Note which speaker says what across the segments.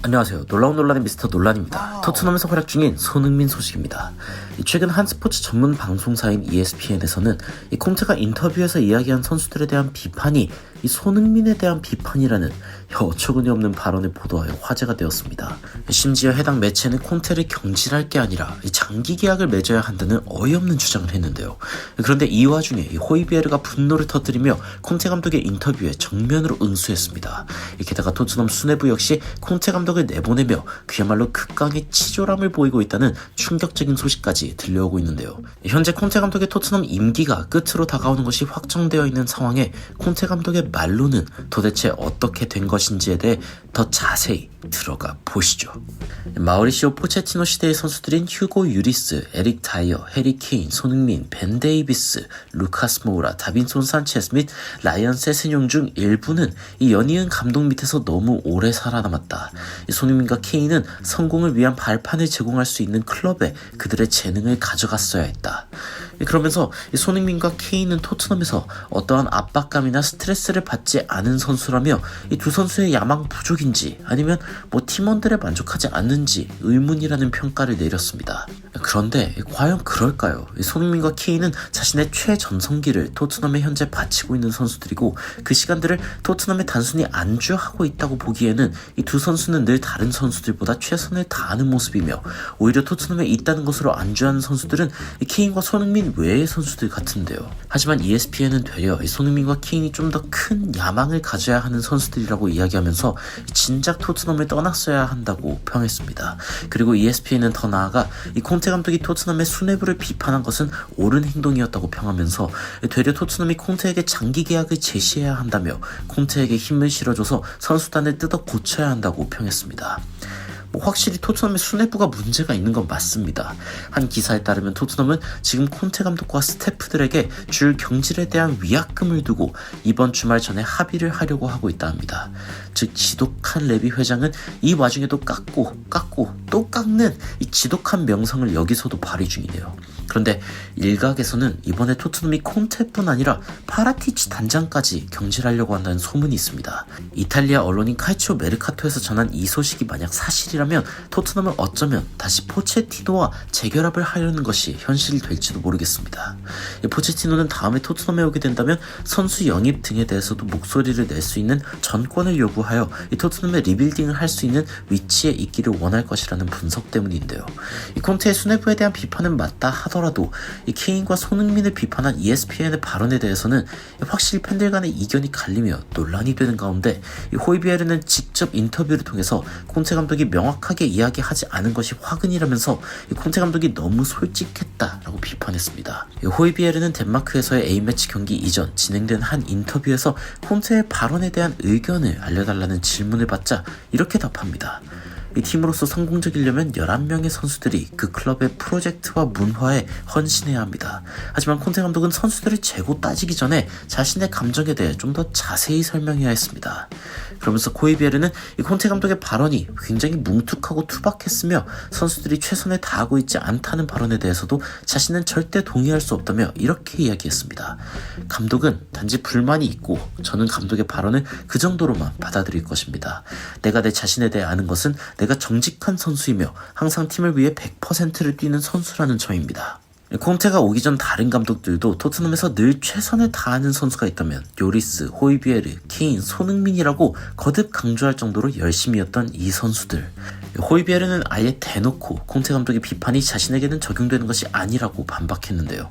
Speaker 1: 안녕하세요. 놀라운 논란의 미스터 논란입니다. 토트넘에서 활약 중인 손흥민 소식입니다. 최근 한 스포츠 전문 방송사인 ESPN에서는 콘테가 인터뷰에서 이야기한 선수들에 대한 비판이 이 손흥민에 대한 비판이라는 어처구니 없는 발언을 보도하여 화제가 되었습니다. 심지어 해당 매체는 콘테를 경질할 게 아니라 장기 계약을 맺어야 한다는 어이없는 주장을 했는데요. 그런데 이 와중에 호이비에르가 분노를 터뜨리며 콘테 감독의 인터뷰에 정면으로 응수했습니다. 게다가 토트넘 수뇌부 역시 콘테 감독을 내보내며 그야말로 극강의 치졸함을 보이고 있다는 충격적인 소식까지 들려오고 있는데요. 현재 콘테 감독의 토트넘 임기가 끝으로 다가오는 것이 확정되어 있는 상황에 콘테 감독의 말로는 도대체 어떻게 된 것인지에 대해 더 자세히 들어가 보시죠. 마우리시오 포체티노 시대의 선수들인 휴고 유리스, 에릭 다이어, 해리 케인, 손흥민, 벤 데이비스, 루카스 모우라, 다빈손 산체스 및 라이언 세세뇽 중 일부는 이 연이은 감독 밑에서 너무 오래 살아남았다. 손흥민과 케인은 성공을 위한 발판을 제공할 수 있는 클럽에 그들의 재능을 가져갔어야 했다. 그러면서 손흥민과 케인은 토트넘에서 어떠한 압박감이나 스트레스를 받지 않은 선수라며 이 두 선수의 야망 부족인지 아니면 팀원들에 만족하지 않는지 의문이라는 평가를 내렸습니다. 그런데 과연 그럴까요? 손흥민과 케인은 자신의 최전성기를 토트넘에 현재 바치고 있는 선수들이고 그 시간들을 토트넘에 단순히 안주하고 있다고 보기에는 이 두 선수는 늘 다른 선수들보다 최선을 다하는 모습이며 오히려 토트넘에 있다는 것으로 안주하는 선수들은 케인과 손흥민 외의 선수들 같은데요. 하지만 ESPN은 되려 손흥민과 케인이 좀 더 큰 야망을 가져야 하는 선수들이라고 이야기하면서 진작 토트넘을 떠났어야 한다고 평했습니다. 그리고 ESPN은 더 나아가 이 콘테 감독이 토트넘의 수뇌부를 비판한 것은 옳은 행동이었다고 평하면서 되려 토트넘이 콘테에게 장기 계약을 제시해야 한다며 콘테에게 힘을 실어줘서 선수단을 뜯어 고쳐야 한다고 평했습니다. 확실히 토트넘의 수뇌부가 문제가 있는 건 맞습니다. 한 기사에 따르면 토트넘은 지금 콘테 감독과 스태프들에게 줄 경질에 대한 위약금을 두고 이번 주말 전에 합의를 하려고 하고 있다 합니다. 즉 지독한 레비 회장은 이 와중에도 깎고 또 깎는 이 지독한 명성을 여기서도 발휘 중이네요. 그런데 일각에서는 이번에 토트넘이 콘테뿐 아니라 파라티치 단장까지 경질하려고 한다는 소문이 있습니다. 이탈리아 언론인 칼치오 메르카토에서 전한 이 소식이 만약 사실이라면 토트넘은 어쩌면 다시 포체티노와 재결합을 하려는 것이 현실이 될지도 모르겠습니다. 포체티노는 다음에 토트넘에 오게 된다면 선수 영입 등에 대해서도 목소리를 낼 수 있는 전권을 요구하여 이 토트넘의 리빌딩을 할 수 있는 위치에 있기를 원할 것이라는 분석 때문인데요. 이 콘테의 수뇌부에 대한 비판은 맞다 하더라도 이 케인과 손흥민을 비판한 ESPN의 발언에 대해서는 확실히 팬들 간의 이견이 갈리며 논란이 되는 가운데 호이비에르는 직접 인터뷰를 통해서 콘테 감독이 명확하게 이야기하지 않은 것이 화근이라면서 콘테 감독이 너무 솔직했다라고 비판했습니다. 호이비에르는 덴마크에서의 A매치 경기 이전 진행된 한 인터뷰에서 콘테의 발언에 대한 의견을 알려달라는 질문을 받자 이렇게 답합니다. 이 팀으로서 성공적이려면 11명의 선수들이 그 클럽의 프로젝트와 문화에 헌신해야 합니다. 하지만 콘테 감독은 선수들을 재고 따지기 전에 자신의 감정에 대해 좀 더 자세히 설명해야 했습니다. 그러면서 호이비에르는 이 콘테 감독의 발언이 굉장히 뭉툭하고 투박했으며 선수들이 최선을 다하고 있지 않다는 발언에 대해서도 자신은 절대 동의할 수 없다며 이렇게 이야기했습니다. 감독은 단지 불만이 있고 저는 감독의 발언을 그 정도로만 받아들일 것입니다. 내가 내 자신에 대해 아는 것은 내가 정직한 선수이며 항상 팀을 위해 100%를 뛰는 선수라는 점입니다. 콘테가 오기 전 다른 감독들도 토트넘에서 늘 최선을 다하는 선수가 있다면 요리스, 호이비에르, 케인, 손흥민이라고 거듭 강조할 정도로 열심이었던 이 선수들. 호이비에르는 아예 대놓고 콘테 감독의 비판이 자신에게는 적용되는 것이 아니라고 반박했는데요.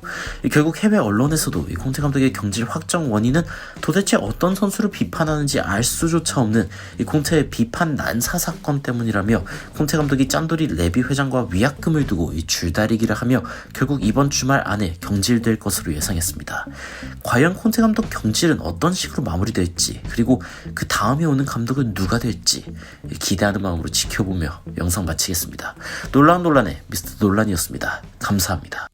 Speaker 1: 결국 해외 언론에서도 이 콘테 감독의 경질 확정 원인은 도대체 어떤 선수를 비판하는지 알 수조차 없는 이 콘테의 비판 난사 사건 때문이라며 콘테 감독이 짠돌이 레비 회장과 위약금을 두고 이 줄다리기를 하며 결국 이번 주말 안에 경질될 것으로 예상했습니다. 과연 콘테 감독 경질은 어떤 식으로 마무리될지 그리고 그 다음에 오는 감독은 누가 될지 기대하는 마음으로 지켜보며 영상 마치겠습니다. 놀라운 논란의 미스터 논란이었습니다. 감사합니다.